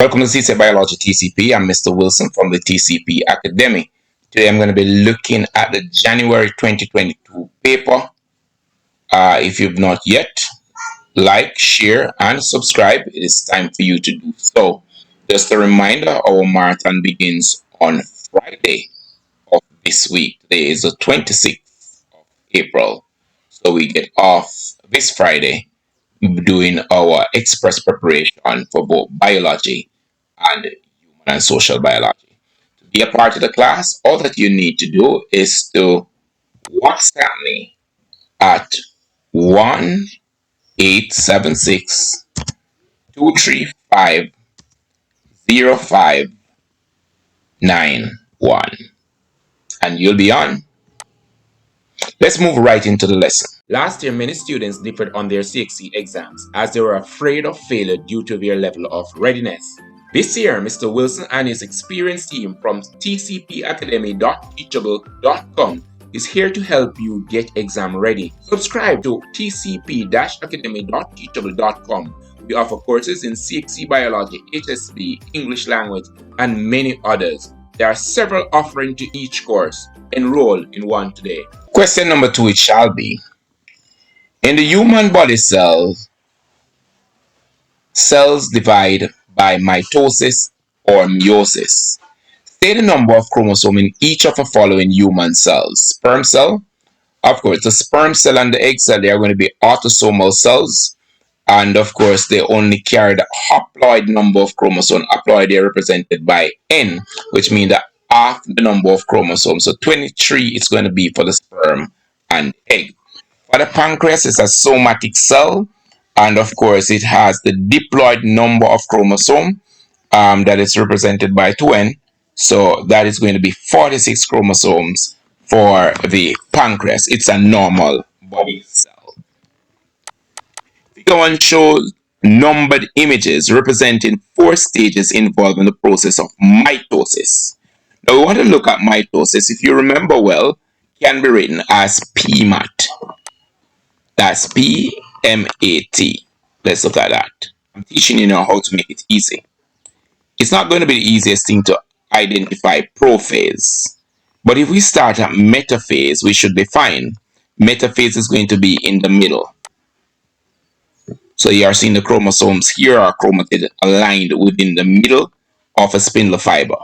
Welcome to CC Biology TCP. I'm Mr. Wilson from the TCP Academy. Today I'm going to be looking at the January 2022 paper. If you've not yet, like, share, and subscribe. It is time for you to do so. Just a reminder, our marathon begins on Friday of this week. Today is the 26th of April. So we get off this Friday doing our express preparation for both biology and human and social biology. To be a part of the class, all that you need to do is to WhatsApp me at 1-876-235-0591 and you'll be on. Let's move right into the lesson. Last year, many students differed on their CXC exams as they were afraid of failure due to their level of readiness. This year, Mr. Wilson and his experienced team from tcpacademy.teachable.com is here to help you get exam ready. Subscribe to tcp-academy.teachable.com. We offer courses in CXC Biology, HSB, English Language, and many others. There are several offerings to each course. Enroll in one today. Question number 2, it shall be: in the human body cells divide by mitosis or meiosis. Say the number of chromosomes in each of the following human cells. Sperm cell, of course, the sperm cell and the egg cell, they are going to be autosomal cells. And of course, they only carry the haploid number of chromosomes. Haploid, they are represented by N, which means that half the number of chromosomes. So 23 is going to be for the sperm and egg. For the pancreas, it's a somatic cell, and of course it has the diploid number of chromosome that is represented by 2N. So that is going to be 46 chromosomes for the pancreas. It's a normal body cell. Figure 1 shows numbered images representing 4 stages involved in the process of mitosis. Now we want to look at mitosis. If you remember well, can be written as PMAT. That's P-M-A-T. Let's look at that. I'm teaching you now how to make it easy. It's not going to be the easiest thing to identify prophase. But if we start at metaphase, we should be fine. Metaphase is going to be in the middle. So you are seeing the chromosomes here are chromatid aligned within the middle of a spindle fiber.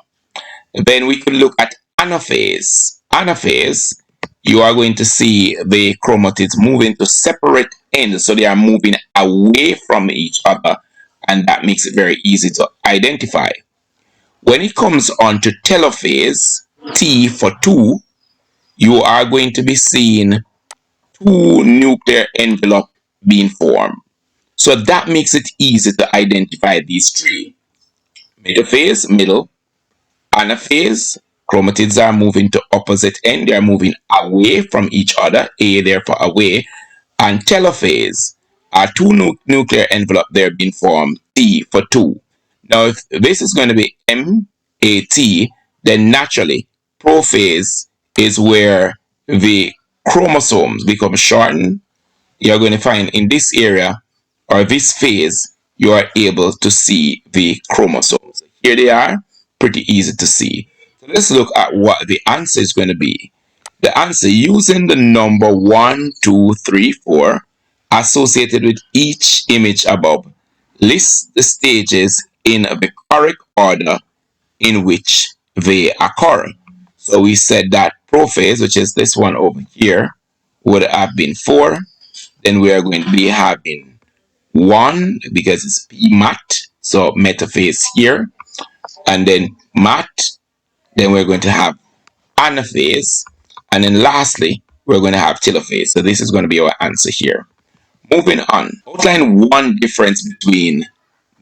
Then we could look at anaphase. Anaphase, you are going to see the chromatids moving to separate ends. So they are moving away from each other, and that makes it very easy to identify. When it comes on to telophase, T for 2, you are going to be seeing 2 nuclear envelopes being formed. So that makes it easy to identify these 3. Metaphase, middle. Anaphase, chromatids are moving to opposite end. They are moving away from each other. A, therefore, away. And telophase are 2 nuclear envelopes there being formed. T for 2. Now, if this is going to be M-A-T, then naturally, prophase is where the chromosomes become shortened. You're going to find in this area, or this phase, you are able to see the chromosomes. Here they are, pretty easy to see. So let's look at what the answer is going to be. The answer, using the number 1, 2, 3, 4 associated with each image above, lists the stages in the correct order in which they occur. So we said that prophase, which is this one over here, would have been 4. Then we are going to be having 1 because it's PMAT, so metaphase here, and then MAT. Then we're going to have anaphase, and then lastly we're going to have telophase. So this is going to be our answer here. Moving on, outline one difference between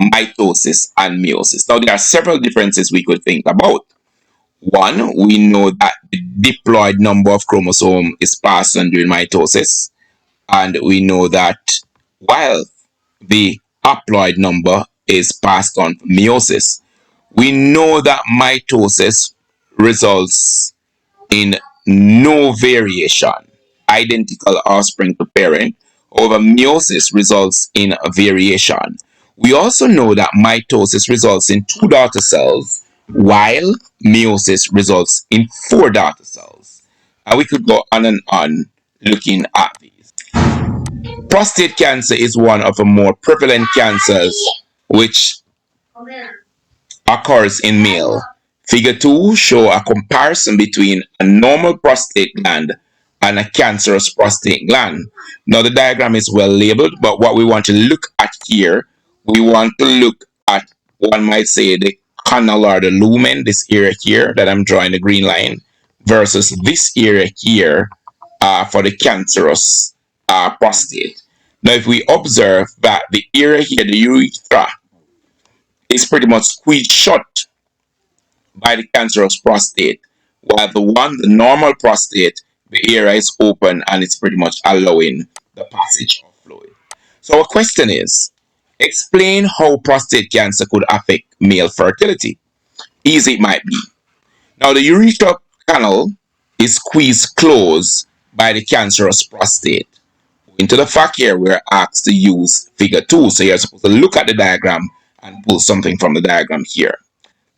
mitosis and meiosis. Now there are several differences we could think about. One, we know that the diploid number of chromosome is passed on during mitosis, and we know that while the haploid number is passed on for meiosis. We know that mitosis results in no variation, identical offspring to parent. However, meiosis results in a variation. We also know that mitosis results in 2 daughter cells, while meiosis results in 4 daughter cells. And we could go on looking at these. Prostate cancer is one of the more prevalent cancers which occurs in male. Figure 2 show a comparison between a normal prostate gland and a cancerous prostate gland. Now the diagram is well labeled, but what we want to look at here, we want to look at, one might say, the canal or the lumen, this area here that I'm drawing the green line, versus this area here for the cancerous prostate. Now if we observe that the area here, the urethra, is pretty much squeezed shut by the cancerous prostate, while the normal prostate, the area is open and it's pretty much allowing the passage of fluid. So our question is, explain how prostate cancer could affect male fertility. Easy it might be. Now the urethral canal is squeezed closed by the cancerous prostate. Into the fact here, we're asked to use figure 2. So you're supposed to look at the diagram and pull something from the diagram here,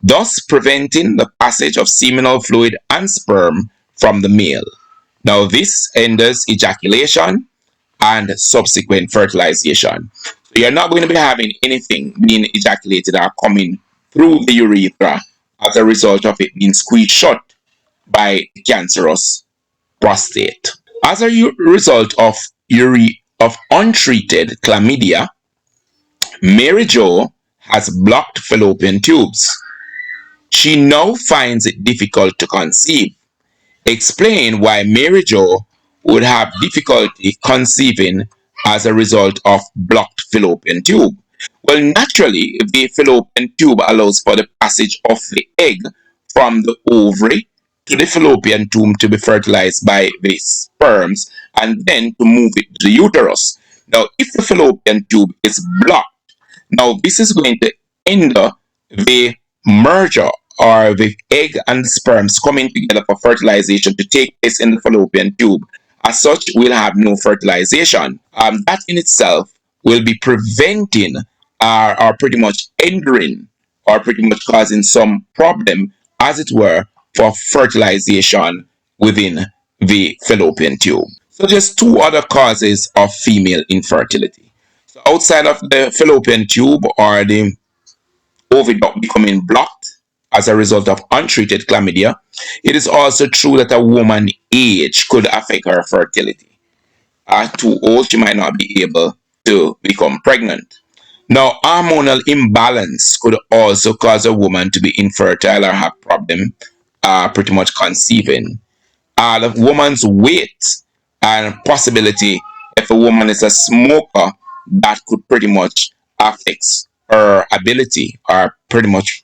thus preventing the passage of seminal fluid and sperm from the male. Now this hinders ejaculation and subsequent fertilization. So you're not going to be having anything being ejaculated or coming through the urethra as a result of it being squeezed shut by cancerous prostate. As a result of untreated chlamydia, Mary Jo has blocked fallopian tubes. She now finds it difficult to conceive. Explain why Mary Jo would have difficulty conceiving as a result of blocked fallopian tube. Well, naturally, the fallopian tube allows for the passage of the egg from the ovary to the fallopian tube to be fertilized by the sperms and then to move it to the uterus. Now, if the fallopian tube is blocked, now this is going to hinder the merger or the egg and sperms coming together for fertilization to take place in the fallopian tube. As such, we'll have no fertilization. That in itself will be preventing or pretty much hindering or pretty much causing some problem, as it were, for fertilization within the fallopian tube. So there's 2 other causes of female infertility. So outside of the fallopian tube or the oviduct becoming blocked as a result of untreated chlamydia, it is also true that a woman's age could affect her fertility. Too old, she might not be able to become pregnant. Now, hormonal imbalance could also cause a woman to be infertile or have problem pretty much conceiving. The woman's weight and possibility, if a woman is a smoker, that could pretty much affect her ability or pretty much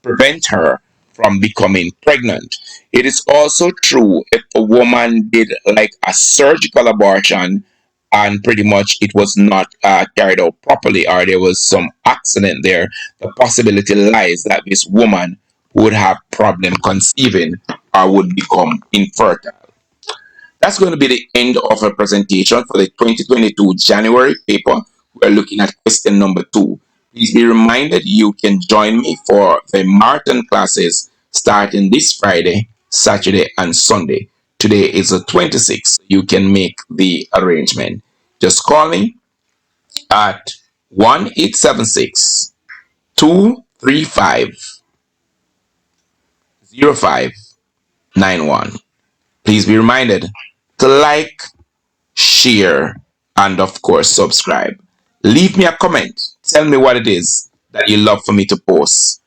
prevent her from becoming pregnant. It is also true if a woman did like a surgical abortion and pretty much it was not carried out properly or there was some accident there, the possibility lies that this woman would have problem conceiving or would become infertile. That's going to be the end of our presentation for the 2022 January paper. We're looking at question number 2. Please be reminded you can join me for the marathon classes starting this Friday, Saturday, and Sunday. Today is the 26th. You can make the arrangement. Just call me at 1-876 235 0591. Please be reminded to like, share, and of course subscribe. Leave me a comment. Tell me what it is that you love for me to post